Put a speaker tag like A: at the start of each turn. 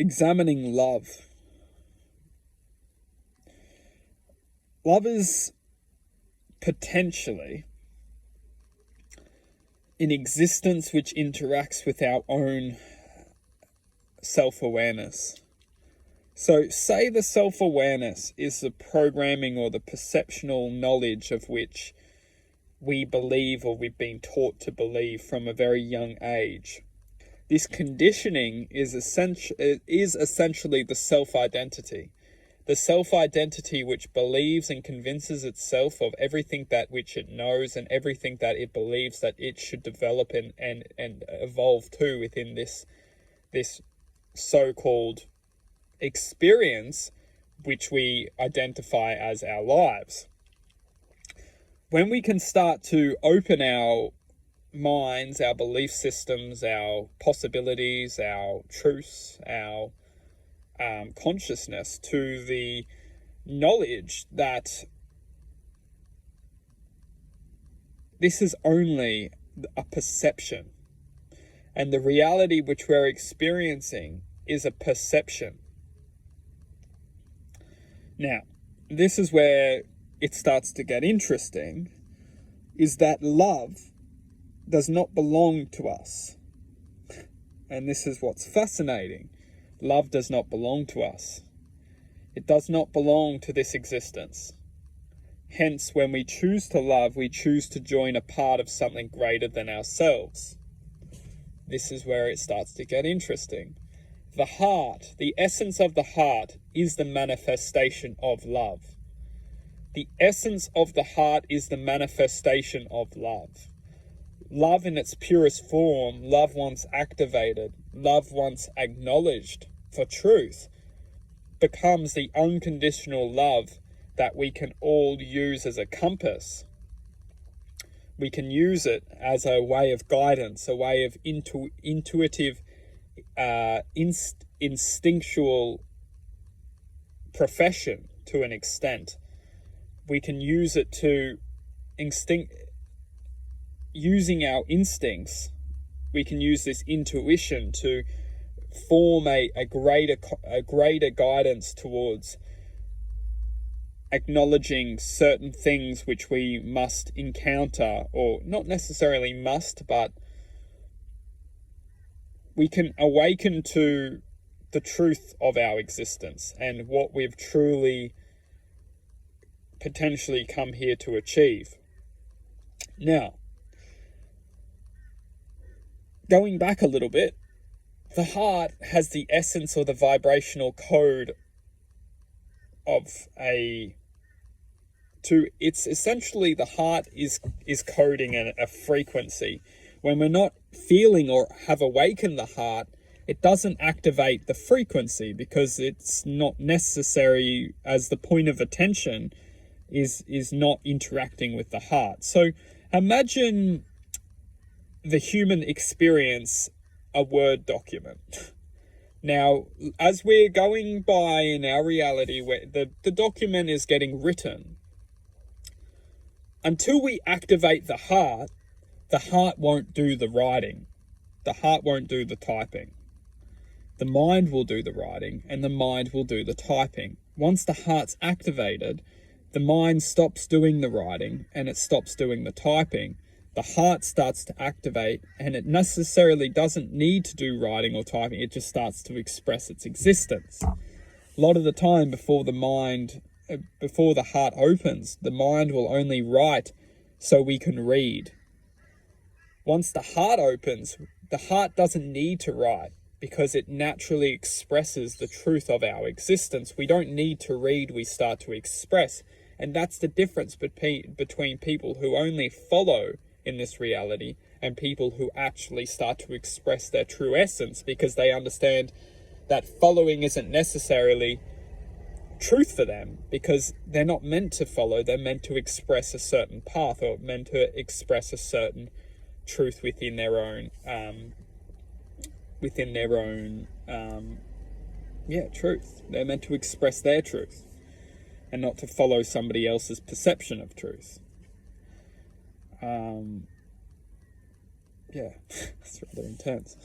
A: examining love. Love is potentially an existence which interacts with our own self-awareness. So say the self-awareness is the programming or the perceptual knowledge of which we believe or we've been taught to believe from a very young age. This conditioning is essentially the self-identity. The self-identity which believes and convinces itself of everything that which it knows and everything that it believes that it should develop and evolve to within this so-called experience which we identify as our lives. When we can start to open our minds, our belief systems, our possibilities, our truths, our consciousness to the knowledge that this is only a perception and the reality which we're experiencing is a perception. Now, this is where it starts to get interesting, is that love does not belong to us. And this is what's fascinating. Love does not belong to us. It does not belong to this existence. Hence, when we choose to love, we choose to join a part of something greater than ourselves. This is where it starts to get interesting. The heart, the essence of the heart, is the manifestation of love. The essence of the heart is the manifestation of love. Love in its purest form, love once activated, love once acknowledged for truth, becomes the unconditional love that we can all use as a compass. We can use it as a way of guidance, a way of intuitive, instinctual profession to an extent. We can use it to using our instincts, we can use this intuition to form a greater guidance towards acknowledging certain things which we must encounter, or not necessarily must, but we can awaken to the truth of our existence and what we've truly potentially come here to achieve. Now, going back a little bit, the heart has the essence or the vibrational code of it's essentially the heart is coding a frequency. When we're not feeling or have awakened the heart, it doesn't activate the frequency because it's not necessary, as the point of attention is not interacting with the heart. So imagine the human experience a Word document. Now, as we're going by in our reality, where the document is getting written, until we activate the heart won't do the writing. The heart won't do the typing. The mind will do the writing, and the mind will do the typing. Once the heart's activated, the mind stops doing the writing, and it stops doing the typing. The heart starts to activate, and it necessarily doesn't need to do writing or typing. It just starts to express its existence. A lot of the time before the heart opens, the mind will only write so we can read. Once the heart opens, the heart doesn't need to write because it naturally expresses the truth of our existence. We don't need to read, we start to express. And that's the difference between people who only follow in this reality and people who actually start to express their true essence, because they understand that following isn't necessarily truth for them, because they're not meant to follow, they're meant to express a certain path, or meant to express a certain truth within their own truth. They're meant to express their truth and not to follow somebody else's perception of truth. It's rather intense.